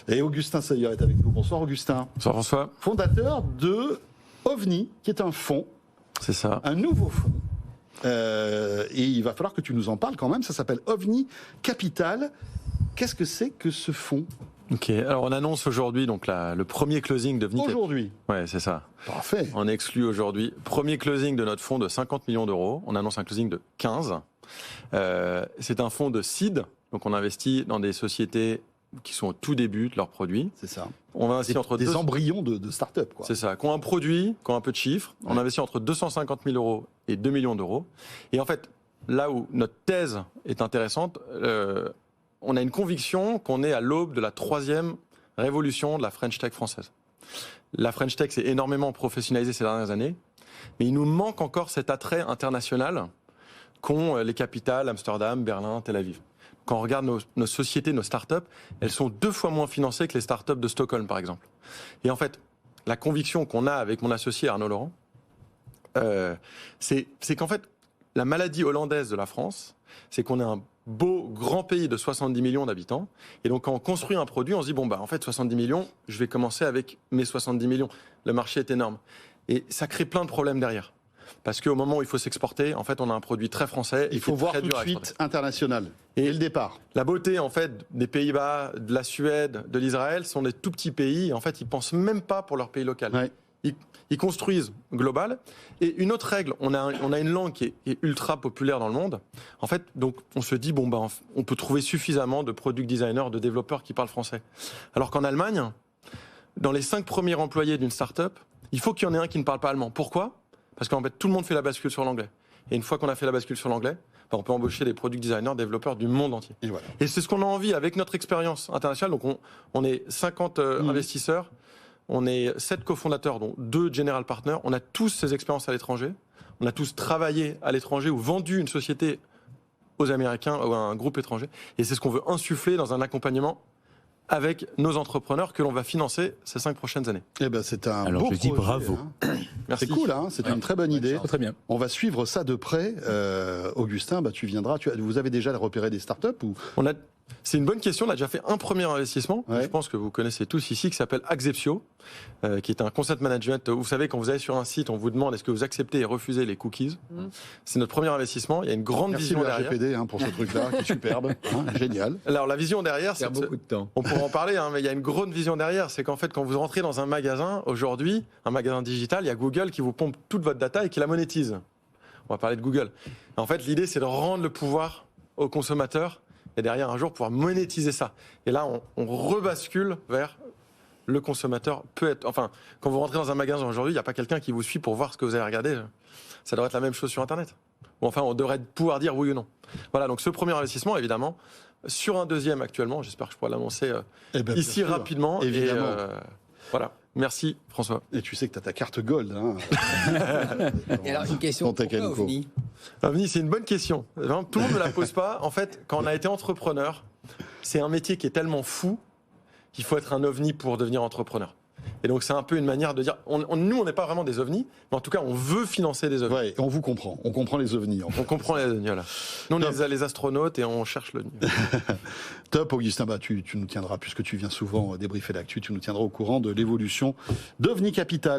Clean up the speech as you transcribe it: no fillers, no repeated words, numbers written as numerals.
Et Augustin Saillard est avec nous. Bonsoir Augustin. Bonsoir François. Fondateur de OVNI, qui est un fonds. C'est ça. Un nouveau fonds. Et il va falloir que tu nous en parles quand même. Ça s'appelle OVNI Capital. Qu'est-ce que c'est que ce fonds ? Ok, alors on annonce aujourd'hui donc le premier closing de OVNI. Aujourd'hui. Ouais, c'est ça. Parfait. On exclut aujourd'hui. Premier closing de notre fonds de 50 millions d'euros. On annonce un closing de 15. C'est un fonds de seed. Donc on investit dans des sociétés qui sont au tout début de leurs produits. C'est ça. On va investir entre des embryons de start-up, quoi. C'est ça. Qui ont un produit, qui ont un peu de chiffres. Ouais. On investit entre 250 000 euros et 2 millions d'euros. Et en fait, là où notre thèse est intéressante, on a une conviction qu'on est à l'aube de la troisième révolution de la French Tech française. La French Tech s'est énormément professionnalisée ces dernières années, mais il nous manque encore cet attrait international qu'ont les capitales Amsterdam, Berlin, Tel Aviv. Quand on regarde nos sociétés, nos startups, elles sont 2 fois moins financées que les startups de Stockholm, par exemple. Et en fait, la conviction qu'on a avec mon associé Arnaud Laurent, c'est qu'en fait, la maladie hollandaise de la France, c'est qu'on est un beau, grand pays de 70 millions d'habitants. Et donc, quand on construit un produit, on se dit, bon, en fait, 70 millions, je vais commencer avec mes 70 millions. Le marché est énorme. Et ça crée plein de problèmes derrière. Parce qu'au moment où il faut s'exporter, en fait, on a un produit très français. Il faut voir tout de suite international. Et le départ. La beauté, en fait, des Pays-Bas, de la Suède, de l'Israël, sont des tout petits pays. En fait, ils pensent même pas pour leur pays local. Ouais. Ils construisent global. Et une autre règle, on a une langue qui est ultra populaire dans le monde. En fait, donc, on se dit, on peut trouver suffisamment de product designers, de développeurs qui parlent français. Alors qu'en Allemagne, dans les 5 premiers employés d'une start-up, il faut qu'il y en ait un qui ne parle pas allemand. Pourquoi ? Parce qu'en fait, tout le monde fait la bascule sur l'anglais. Et une fois qu'on a fait la bascule sur l'anglais, on peut embaucher des product designers, développeurs du monde entier. Et, voilà. Et c'est ce qu'on a envie avec notre expérience internationale. Donc, on est 50 investisseurs. On est 7 cofondateurs, dont 2 general partners. On a tous ces expériences à l'étranger. On a tous travaillé à l'étranger ou vendu une société aux Américains ou à un groupe étranger. Et c'est ce qu'on veut insuffler dans un accompagnement avec nos entrepreneurs que l'on va financer ces 5 prochaines années. Eh ben, c'est un Alors beau je dis projet, bravo. Hein. C'est cool, hein, c'est une très bonne idée. Très bien. On va suivre ça de près. Augustin, tu viendras. Vous avez déjà repéré des startups ou... C'est une bonne question. On a déjà fait un premier investissement, je pense que vous connaissez tous ici, qui s'appelle Axeptio, qui est un concept management. Vous savez, quand vous allez sur un site, on vous demande est-ce que vous acceptez et refusez les cookies. C'est notre premier investissement. Il y a une grande vision derrière. Merci le RGPD pour ce truc-là, qui est superbe, génial. Alors la vision derrière, c'est beaucoup de temps. On pourra en parler, mais il y a une grande vision derrière. C'est qu'en fait, quand vous rentrez dans un magasin aujourd'hui, un magasin digital, il y a Google qui vous pompe toute votre data et qui la monétise. On va parler de Google. En fait, l'idée, c'est de rendre le pouvoir aux consommateurs. Et derrière, un jour, pouvoir monétiser ça. Et là, on rebascule vers le consommateur. Enfin, quand vous rentrez dans un magasin aujourd'hui, il n'y a pas quelqu'un qui vous suit pour voir ce que vous allez regarder. Ça devrait être la même chose sur Internet. Ou enfin, on devrait pouvoir dire oui ou non. Voilà, donc ce premier investissement, évidemment, sur un deuxième actuellement, j'espère que je pourrai l'annoncer ici rapidement. Évidemment. Et voilà. Merci François. Et tu sais que tu as ta carte gold. Hein. Et alors, une question, pourquoi OVNI ? OVNI, c'est une bonne question. Tout le monde ne la pose pas. En fait, quand on a été entrepreneur, c'est un métier qui est tellement fou qu'il faut être un OVNI pour devenir entrepreneur. Et donc, c'est un peu une manière de dire, nous, on n'est pas vraiment des ovnis, mais en tout cas, on veut financer des ovnis. Ouais, on vous comprend. On comprend les ovnis. En fait. On comprend les ovnis, voilà. Nous, on est les astronautes et on cherche l'ovni. Top, Augustin. Tu nous tiendras, puisque tu viens souvent débriefer l'actu, tu nous tiendras au courant de l'évolution d'OVNI Capital.